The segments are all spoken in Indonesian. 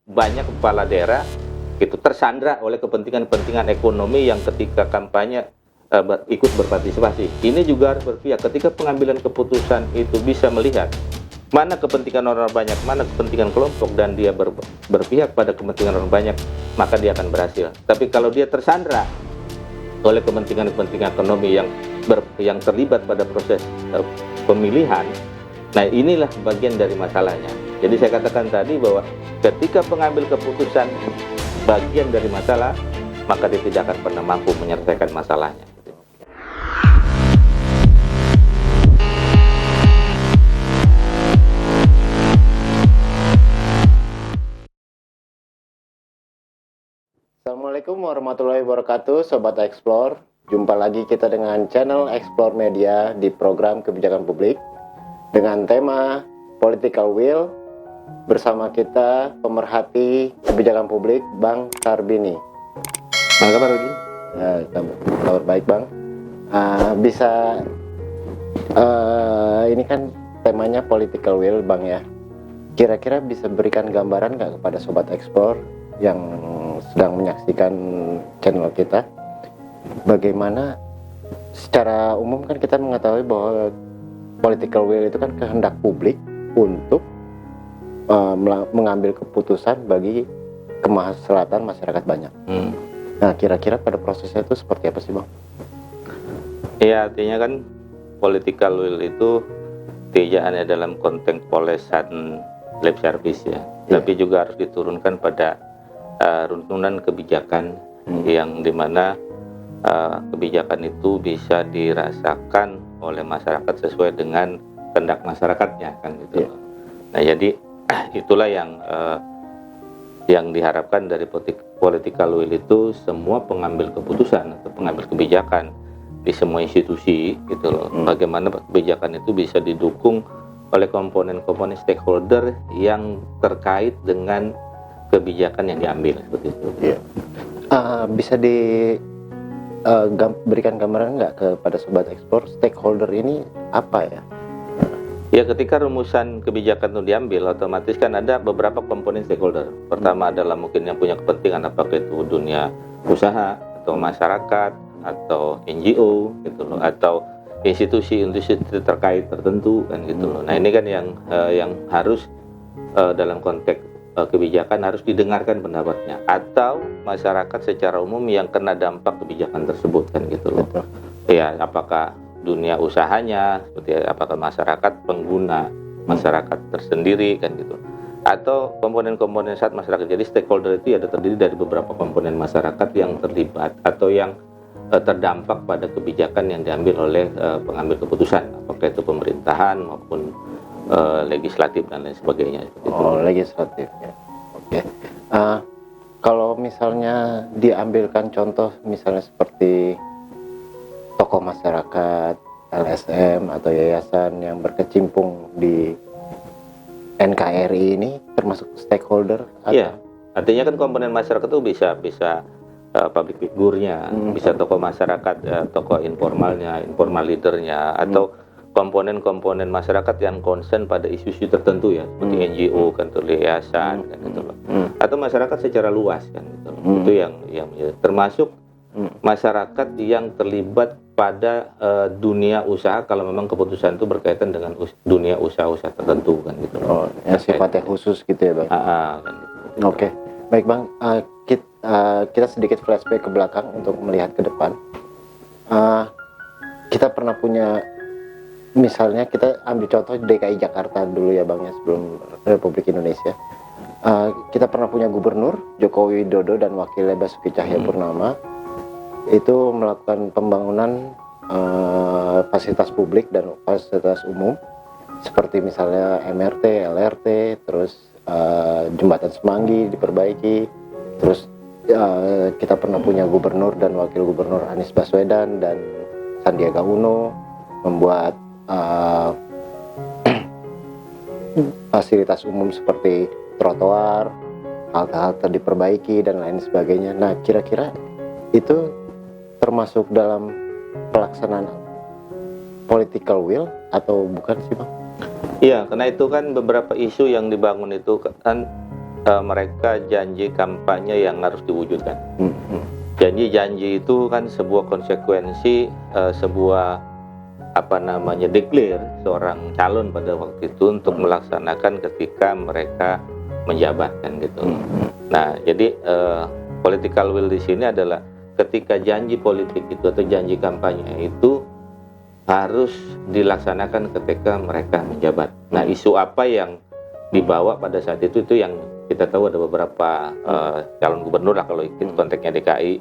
banyak kepala daerah itu tersandra oleh kepentingan-kepentingan ekonomi yang ketika kampanye ikut berpartisipasi. Ini juga harus berpihak ketika pengambilan keputusan itu bisa melihat mana kepentingan orang banyak, mana kepentingan kelompok, dan dia berpihak pada kepentingan orang banyak, maka dia akan berhasil. Tapi kalau dia tersandra oleh kepentingan-kepentingan ekonomi yang terlibat pada proses pemilihan, nah inilah bagian dari masalahnya. Jadi saya katakan tadi bahwa ketika pengambil keputusan bagian dari masalah, maka dia tidak akan pernah mampu menyelesaikan masalahnya. Assalamualaikum warahmatullahi wabarakatuh, Sobat Explore. Jumpa lagi kita dengan channel Explore Media di program kebijakan publik dengan tema Political Will. Bersama kita pemerhati kebijakan publik Bang Sarbini. Apa kabar lagi? Kabar baik Bang. Ini kan temanya Political Will Bang ya. Kira-kira bisa berikan gambaran nggak kepada Sobat Explore yang sedang menyaksikan channel kita, bagaimana secara umum kan kita mengetahui bahwa political will itu kan kehendak publik untuk mengambil keputusan bagi kemaslahatan masyarakat banyak. Nah, kira-kira pada prosesnya itu seperti apa sih Bang? Iya, artinya kan political will itu tidak hanya dalam konteks polesan lip service ya, tapi juga harus diturunkan pada runtunan kebijakan yang dimana kebijakan itu bisa dirasakan oleh masyarakat sesuai dengan kehendak masyarakatnya kan gitu. Nah jadi itulah yang diharapkan dari political will itu semua pengambil keputusan atau pengambil kebijakan di semua institusi gitu loh. Bagaimana kebijakan itu bisa didukung oleh komponen-komponen stakeholder yang terkait dengan kebijakan yang diambil seperti itu. Bisa berikan gambaran nggak kepada Sobat Explore, stakeholder ini apa ya? Ya, ketika rumusan kebijakan itu diambil, otomatis kan ada beberapa komponen stakeholder. Pertama adalah mungkin yang punya kepentingan, apakah itu dunia usaha atau masyarakat atau NGO gitu loh, atau institusi-institusi terkait tertentu kan gitu loh. Nah ini kan yang harus dalam konteks kebijakan harus didengarkan pendapatnya, atau masyarakat secara umum yang kena dampak kebijakan tersebut kan gitu loh. Ya, apakah dunia usahanya, seperti apakah masyarakat pengguna, masyarakat tersendiri kan gitu, atau komponen-komponen saat masyarakat. Jadi stakeholder itu ada terdiri dari beberapa komponen masyarakat yang terlibat atau yang terdampak pada kebijakan yang diambil oleh pengambil keputusan, apakah itu pemerintahan maupun legislatif dan lain sebagainya. Legislatif ya. Oke. Kalau misalnya diambilkan contoh misalnya seperti tokoh masyarakat, LSM atau yayasan yang berkecimpung di NKRI ini termasuk stakeholder? Iya, artinya kan komponen masyarakat itu bisa public figure-nya, bisa tokoh masyarakat, tokoh informal leadernya, atau komponen-komponen masyarakat yang concern pada isu-isu tertentu ya, seperti NGO kan, yayasan kan gitu loh, atau masyarakat secara luas kan gitu loh. Itu yang termasuk masyarakat yang terlibat pada dunia usaha kalau memang keputusan itu berkaitan dengan dunia usaha-usaha tertentu kan gitu loh. Ya sifatnya khusus gitu ya Bang. Kan gitu. Oke. Baik Bang, kita sedikit flashback ke belakang untuk melihat ke depan. Kita pernah punya, misalnya kita ambil contoh DKI Jakarta dulu ya Bang ya, sebelum Republik Indonesia. Kita pernah punya gubernur Joko Widodo dan wakilnya Basuki Cahayapurnama itu melakukan pembangunan fasilitas publik dan fasilitas umum seperti misalnya MRT, LRT, terus jembatan Semanggi diperbaiki, terus kita pernah punya gubernur dan wakil gubernur Anies Baswedan dan Sandiaga Uno membuat fasilitas umum seperti trotoar, halte-halte diperbaiki dan lain sebagainya. Nah, kira-kira itu termasuk dalam pelaksanaan political will atau bukan sih Bang? Iya, karena itu kan beberapa isu yang dibangun itu kan mereka janji kampanye yang harus diwujudkan. Hmm. Hmm. Janji-janji itu kan sebuah konsekuensi, sebuah declare seorang calon pada waktu itu untuk melaksanakan ketika mereka menjabat kan gitu. Nah, jadi political will di sini adalah ketika janji politik itu atau janji kampanye itu harus dilaksanakan ketika mereka menjabat. Nah, isu apa yang dibawa pada saat itu yang kita tahu ada beberapa calon gubernur lah kalau ikut konteksnya DKI.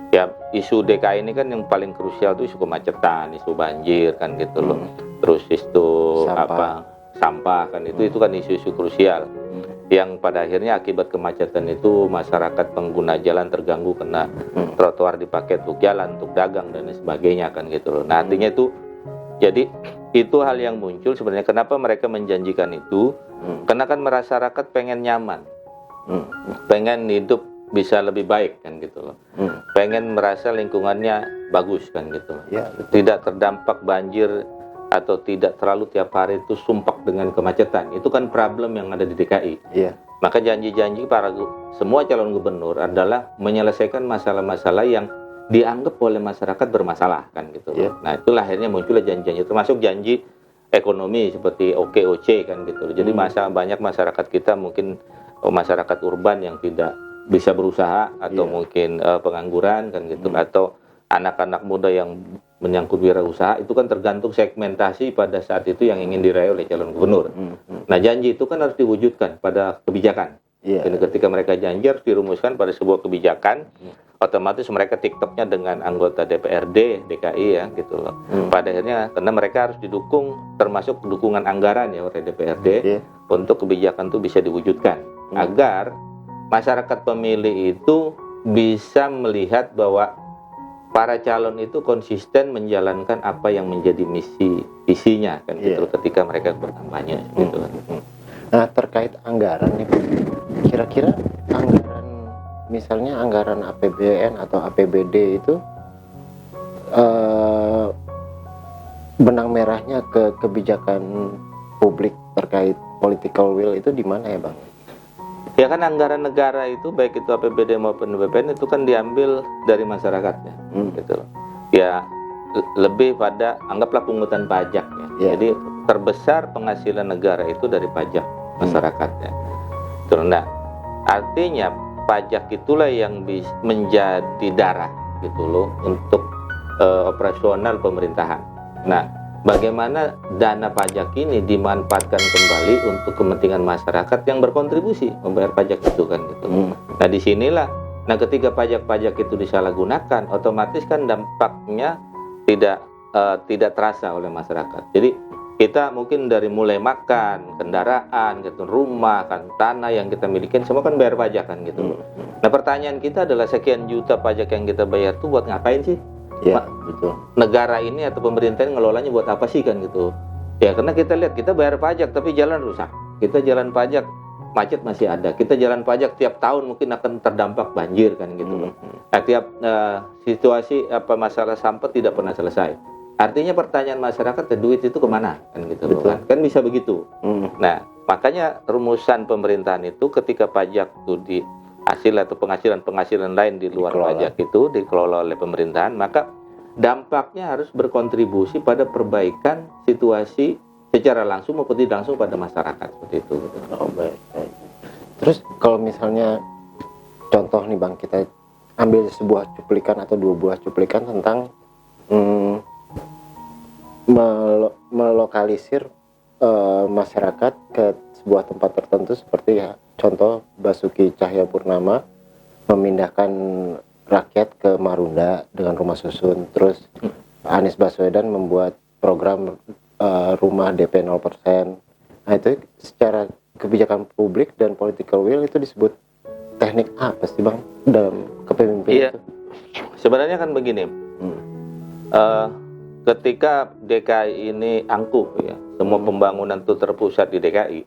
Ya, isu DKI ini kan yang paling krusial itu isu kemacetan, isu banjir kan gitu loh. Terus isu sampah kan itu kan isu-isu krusial. Yang pada akhirnya akibat kemacetan itu masyarakat pengguna jalan terganggu karena trotoar dipakai untuk jalan, untuk dagang dan sebagainya kan gitu loh. Nah, artinya itu jadi itu hal yang muncul sebenarnya kenapa mereka menjanjikan itu karena kan masyarakat pengen nyaman, pengen hidup bisa lebih baik kan gitu loh, pengen merasa lingkungannya bagus kan gitu loh, tidak terdampak banjir atau tidak terlalu tiap hari itu sumpek dengan kemacetan. Itu kan problem yang ada di DKI. Maka janji-janji para semua calon gubernur adalah menyelesaikan masalah-masalah yang dianggap oleh masyarakat bermasalah kan gitu loh. Nah, itulah akhirnya muncullah janji-janji, termasuk janji ekonomi seperti OKOC kan gitu loh. Jadi banyak masyarakat kita mungkin masyarakat urban yang tidak bisa berusaha atau mungkin pengangguran kan gitu, atau anak-anak muda yang menyangkut wirausaha itu kan tergantung segmentasi pada saat itu yang ingin diraih oleh calon gubernur. Nah, janji itu kan harus diwujudkan pada kebijakan. Jadi ketika mereka janji harus dirumuskan pada sebuah kebijakan, otomatis mereka TikToknya dengan anggota DPRD DKI ya gitu loh. Pada akhirnya karena mereka harus didukung termasuk dukungan anggaran ya oleh DPRD untuk kebijakan itu bisa diwujudkan agar masyarakat pemilih itu bisa melihat bahwa para calon itu konsisten menjalankan apa yang menjadi visinya kan gitu ketika mereka berkampanye gitu. Nah, terkait anggaran nih, kira-kira anggaran misalnya anggaran APBN atau APBD itu benang merahnya ke kebijakan publik terkait political will itu di mana ya, Bang? Ya kan anggaran negara itu baik itu APBD maupun BPN itu kan diambil dari masyarakatnya, gitu loh. Ya lebih pada anggaplah pungutan pajak ya. Jadi terbesar penghasilan negara itu dari pajak masyarakatnya. Nah, artinya pajak itulah yang menjadi darah gitu loh untuk operasional pemerintahan. Nah, bagaimana dana pajak ini dimanfaatkan kembali untuk kepentingan masyarakat yang berkontribusi membayar pajak itu kan gitu. Nah, disinilah, ketika pajak-pajak itu disalahgunakan, otomatis kan dampaknya tidak terasa oleh masyarakat. Jadi kita mungkin dari mulai makan, kendaraan, gitu, rumah, kan tanah yang kita miliki semua kan bayar pajak kan gitu. Nah, pertanyaan kita adalah sekian juta pajak yang kita bayar tuh buat ngapain sih? Betul. Negara ini atau pemerintah ini ngelolanya buat apa sih kan gitu? Ya karena kita lihat kita bayar pajak tapi jalan rusak. Kita jalan pajak macet masih ada. Kita jalan pajak tiap tahun mungkin akan terdampak banjir kan gitu. Nah, tiap situasi masalah sampah tidak pernah selesai. Artinya pertanyaan masyarakat, duit itu kemana kan gitu kan? Kan bisa begitu. Nah, makanya rumusan pemerintahan itu ketika pajak itu di hasil atau penghasilan lain di luar pajak itu dikelola oleh pemerintahan, maka dampaknya harus berkontribusi pada perbaikan situasi secara langsung maupun tidak langsung pada masyarakat seperti itu. Baik. Terus kalau misalnya contoh nih Bang, kita ambil sebuah cuplikan atau dua buah cuplikan tentang melokalisir masyarakat ke sebuah tempat tertentu seperti ya contoh Basuki Cahayapurnama memindahkan rakyat ke Marunda dengan rumah susun, terus Anies Baswedan membuat program rumah DP 0%. Nah, itu secara kebijakan publik dan political will itu disebut teknik apa sih Bang dalam kepemimpinan itu? Sebenarnya kan begini, ketika DKI ini angkuh ya, semua pembangunan itu terpusat di DKI,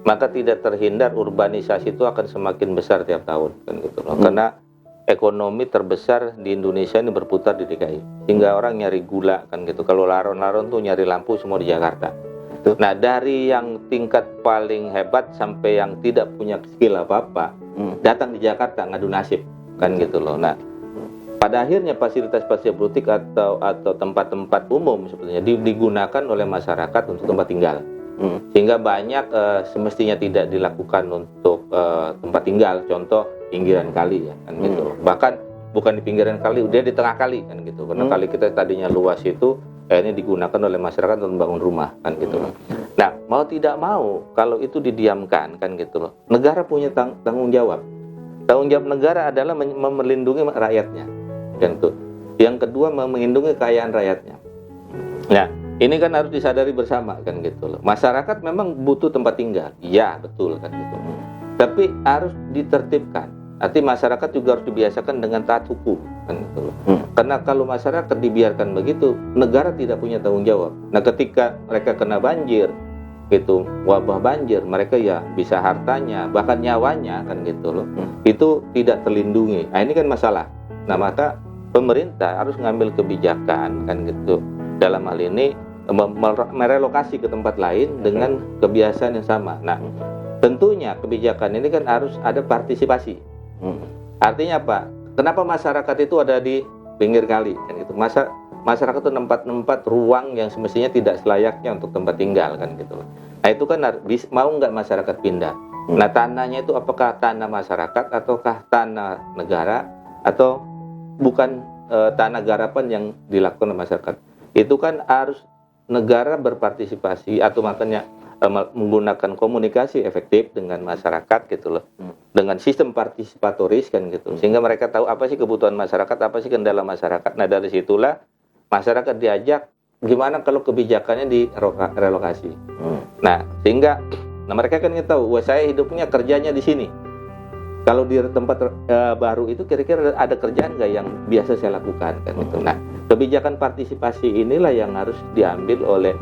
maka tidak terhindar urbanisasi itu akan semakin besar tiap tahun kan gitu loh. Karena ekonomi terbesar di Indonesia ini berputar di DKI, hingga orang nyari gula kan gitu. Kalau laron-laron tuh nyari lampu semua di Jakarta. Itu. Nah, dari yang tingkat paling hebat sampai yang tidak punya skill apa-apa, datang di Jakarta ngadu nasib, kan gitu loh. Nah, pada akhirnya fasilitas-fasilitas publik atau tempat-tempat umum sebetulnya digunakan oleh masyarakat untuk tempat tinggal. Sehingga banyak semestinya tidak dilakukan untuk tempat tinggal, contoh pinggiran kali ya, kan gitu loh. Bahkan bukan di pinggiran kali, dia di tengah kali, kan gitu. Karena kali kita tadinya luas itu ini digunakan oleh masyarakat untuk membangun rumah, kan gitu loh. Nah, mau tidak mau kalau itu didiamkan, kan gitu loh. Negara punya tanggung jawab. Tanggung jawab negara adalah melindungi rakyatnya, kan itu. Yang kedua, melindungi kekayaan rakyatnya. Nah, ini kan harus disadari bersama, kan gitu loh. Masyarakat memang butuh tempat tinggal, iya betul, kan gitu. Tapi harus ditertibkan. Arti masyarakat juga harus dibiasakan dengan taat hukum, kan gitu loh. Karena kalau masyarakat dibiarkan begitu, negara tidak punya tanggung jawab. Nah, ketika mereka kena banjir, gitu, wabah banjir, mereka ya bisa hartanya, bahkan nyawanya, kan gitu loh. Itu tidak terlindungi. Nah, ini kan masalah. Nah, maka pemerintah harus ngambil kebijakan, kan gitu. Dalam hal ini merelokasi ke tempat lain dengan kebiasaan yang sama. Nah, tentunya kebijakan ini kan harus ada partisipasi. Artinya apa? Kenapa masyarakat itu ada di pinggir kali? Kan gitu. Masyarakat itu tempat ruang yang semestinya tidak selayaknya untuk tempat tinggal, kan gitu. Nah, itu kan mau nggak masyarakat pindah? Nah, tanahnya itu apakah tanah masyarakat ataukah tanah negara atau bukan tanah garapan yang dilakukan oleh masyarakat? Itu kan harus negara berpartisipasi atau makanya menggunakan komunikasi efektif dengan masyarakat, gitu loh, dengan sistem partisipatoris, kan gitu, sehingga mereka tahu apa sih kebutuhan masyarakat, apa sih kendala masyarakat. Nah, dari situlah masyarakat diajak gimana kalau kebijakannya direlokasi. Nah, sehingga mereka kan tahu, wah saya hidupnya kerjanya di sini. Kalau di tempat baru itu kira-kira ada kerjaan nggak yang biasa saya lakukan, kan gitu. Nah, kebijakan partisipasi inilah yang harus diambil oleh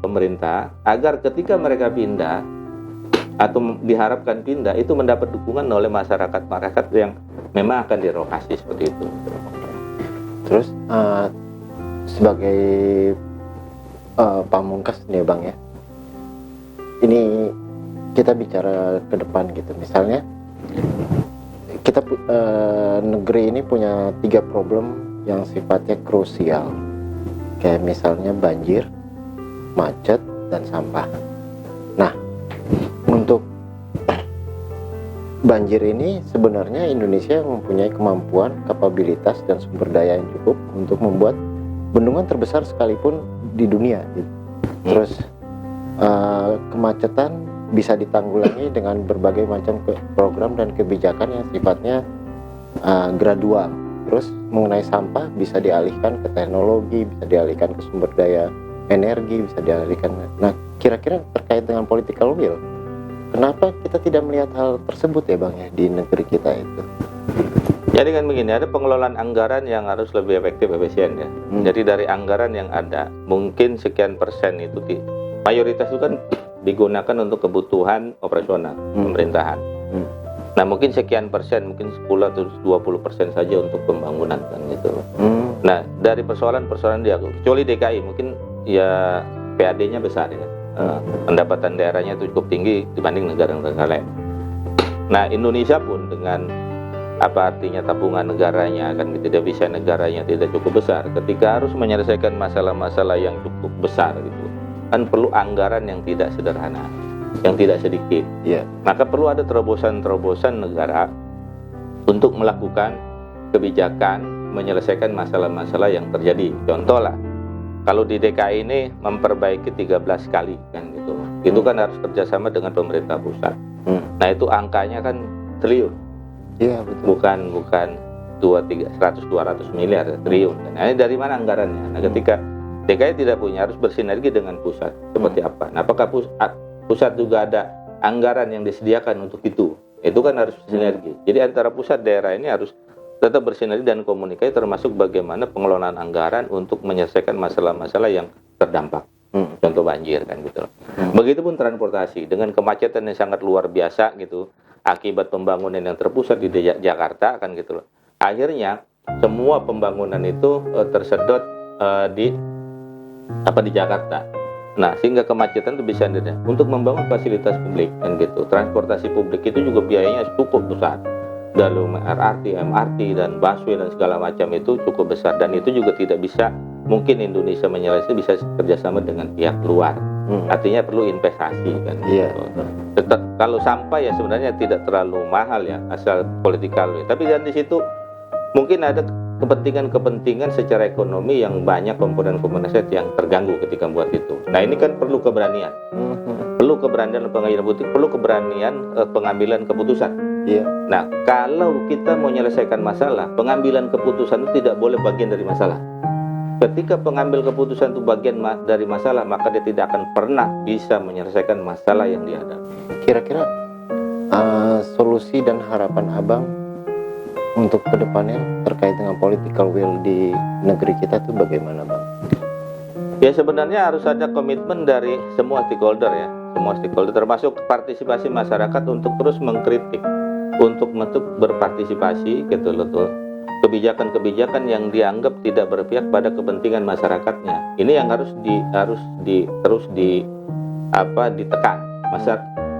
pemerintah agar ketika mereka pindah atau diharapkan pindah itu mendapat dukungan oleh masyarakat yang memang akan direlokasi seperti itu. Terus sebagai pamungkas nih Bang ya, ini kita bicara ke depan gitu. Misalnya kita negeri ini punya 3 problem yang sifatnya krusial, kayak misalnya banjir, macet, dan sampah. Nah, untuk banjir ini sebenarnya Indonesia mempunyai kemampuan, kapabilitas, dan sumber daya yang cukup untuk membuat bendungan terbesar sekalipun di dunia. Terus kemacetan bisa ditanggulangi dengan berbagai macam program dan kebijakan yang sifatnya gradual. Terus mengenai sampah bisa dialihkan ke teknologi, bisa dialihkan ke sumber daya energi, bisa dialihkan. Nah, kira-kira terkait dengan political will, kenapa kita tidak melihat hal tersebut ya Bang ya di negeri kita itu? Jadi kan begini, ada pengelolaan anggaran yang harus lebih efektif, efisien ya. Jadi dari anggaran yang ada, mungkin sekian persen itu mayoritas itu kan digunakan untuk kebutuhan operasional pemerintahan. Nah, mungkin sekian persen, mungkin 10 atau 20% saja untuk pembangunan, kan gitu. Nah, dari persoalan-persoalan dia, kecuali DKI, mungkin ya PAD-nya besar ya. Pendapatan daerahnya itu cukup tinggi dibanding negara-negara lain. Nah, Indonesia pun dengan apa artinya tabungan negaranya, kan tidak bisa, negaranya tidak cukup besar. Ketika harus menyelesaikan masalah-masalah yang cukup besar gitu, kan perlu anggaran yang tidak sederhana, yang tidak sedikit. Maka perlu ada terobosan-terobosan negara untuk melakukan kebijakan menyelesaikan masalah-masalah yang terjadi. Contoh lah, kalau di DKI ini memperbaiki 13 kali, kan gitu. Itu kan harus kerjasama dengan pemerintah pusat. Nah, itu angkanya kan triliun. Iya, betul. Bukan 100-200 miliar, triliun. Nah, ini dari mana anggarannya? Nah, ketika DKI tidak punya, harus bersinergi dengan pusat. Seperti apa? Nah, apakah pusat juga ada anggaran yang disediakan untuk itu? Itu kan harus sinergi. Jadi antara pusat daerah ini harus tetap bersinergi dan komunikasi, termasuk bagaimana pengelolaan anggaran untuk menyelesaikan masalah-masalah yang terdampak. Contoh banjir, kan gitu. Begitupun transportasi dengan kemacetan yang sangat luar biasa gitu, akibat pembangunan yang terpusat di Jakarta, kan gitu loh. Akhirnya semua pembangunan itu tersedot di Jakarta. Nah, sehingga kemacetan itu bisa dihindari. Untuk membangun fasilitas publik kan gitu. Transportasi publik itu juga biayanya cukup besar. Dalam RRT, MRT dan busway dan segala macam itu cukup besar, dan itu juga tidak bisa mungkin Indonesia menyelesaikan, bisa kerjasama dengan pihak luar. Artinya perlu investasi kan. Iya. Gitu. Tetap kalau sampah ya sebenarnya tidak terlalu mahal ya, asal politikal. Tapi dan di situ mungkin ada kepentingan-kepentingan secara ekonomi yang banyak komponen-komponen yang terganggu ketika buat itu. Nah, ini kan perlu keberanian. Perlu keberanian pengambilan politik, perlu keberanian pengambilan keputusan. Iya. Nah, kalau kita mau menyelesaikan masalah, pengambilan keputusan itu tidak boleh bagian dari masalah. Ketika pengambil keputusan itu bagian dari masalah, maka dia tidak akan pernah bisa menyelesaikan masalah yang dihadapi. Kira-kira solusi dan harapan Abang untuk kedepannya terkait dengan political will di negeri kita tuh bagaimana, Bang? Ya, sebenarnya harus ada komitmen dari semua stakeholder ya, semua stakeholder termasuk partisipasi masyarakat untuk terus mengkritik, untuk berpartisipasi gitu loh tuh. Kebijakan-kebijakan yang dianggap tidak berpihak pada kepentingan masyarakatnya. Ini yang harus terus ditekan.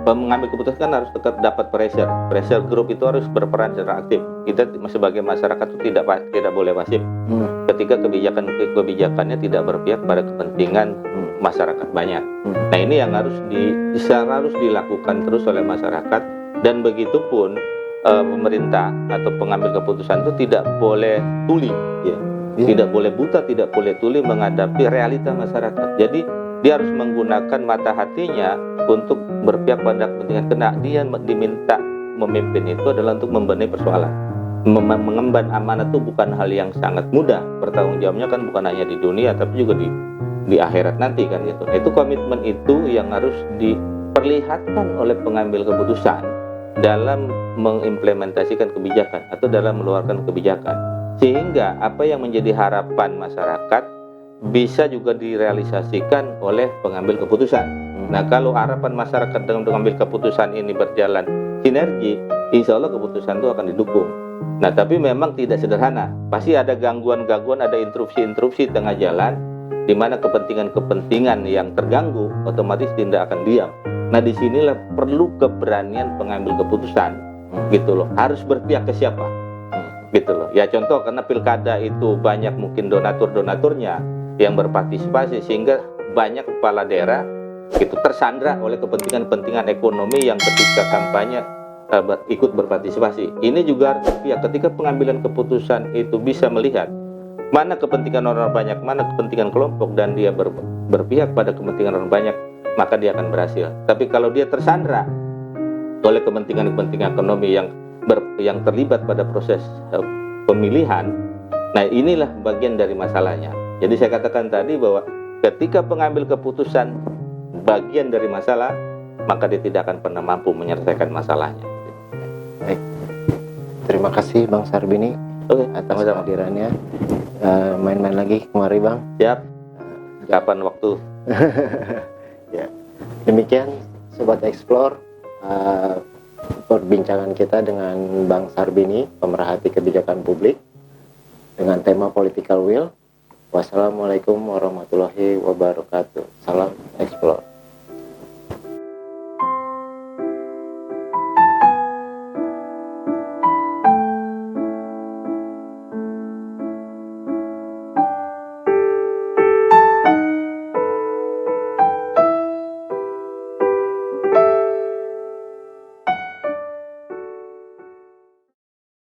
Mengambil keputusan kan harus tetap dapat pressure group itu harus berperan secara aktif. Kita sebagai masyarakat itu tidak boleh pasif ketika kebijakannya tidak berpihak pada kepentingan masyarakat banyak. Nah, ini yang harus dilakukan terus oleh masyarakat, dan begitupun pemerintah atau pengambil keputusan itu tidak boleh tuli ya. Tidak boleh buta, tidak boleh tuli menghadapi realita masyarakat. Jadi dia harus menggunakan mata hatinya untuk berpihak pada kepentingan. Karena dia diminta memimpin itu adalah untuk membenahi persoalan. Mengemban amanat itu bukan hal yang sangat mudah. Pertanggungjawabnya kan bukan hanya di dunia tapi juga di akhirat nanti kan gitu. Itu komitmen itu yang harus diperlihatkan oleh pengambil keputusan dalam mengimplementasikan kebijakan atau dalam mengeluarkan kebijakan, sehingga apa yang menjadi harapan masyarakat bisa juga direalisasikan oleh pengambil keputusan. Nah, kalau harapan masyarakat dengan mengambil keputusan ini berjalan sinergi, insya Allah keputusan itu akan didukung. Nah, tapi memang tidak sederhana, pasti ada gangguan-gangguan, ada interupsi-interupsi tengah jalan, di mana kepentingan-kepentingan yang terganggu otomatis tidak akan diam. Nah, disinilah perlu keberanian pengambil keputusan, gitu loh. Harus berpihak ke siapa, gitu loh. Ya contoh, karena pilkada itu banyak mungkin donaturnya yang berpartisipasi, sehingga banyak kepala daerah gitu tersandra oleh kepentingan-kepentingan ekonomi yang ketika kampanye ikut berpartisipasi. Ini juga harus berpihak. Ketika pengambilan keputusan itu bisa melihat mana kepentingan orang banyak, mana kepentingan kelompok, dan dia berpihak pada kepentingan orang banyak, maka dia akan berhasil. Tapi kalau dia tersandra oleh kepentingan-kepentingan ekonomi yang terlibat pada proses pemilihan, nah inilah bagian dari masalahnya. Jadi saya katakan tadi bahwa ketika pengambil keputusan bagian dari masalah, maka dia tidak akan pernah mampu menyelesaikan masalahnya. Baik, terima kasih Bang Sarbini atas kehadirannya. Main-main lagi kemari, Bang. Siap. Kapan waktu? Ya, demikian Sobat Explore, perbincangan kita dengan Bang Sarbini, pemerhati kebijakan publik, dengan tema political will. Wassalamualaikum warahmatullahi wabarakatuh. Salam Explore.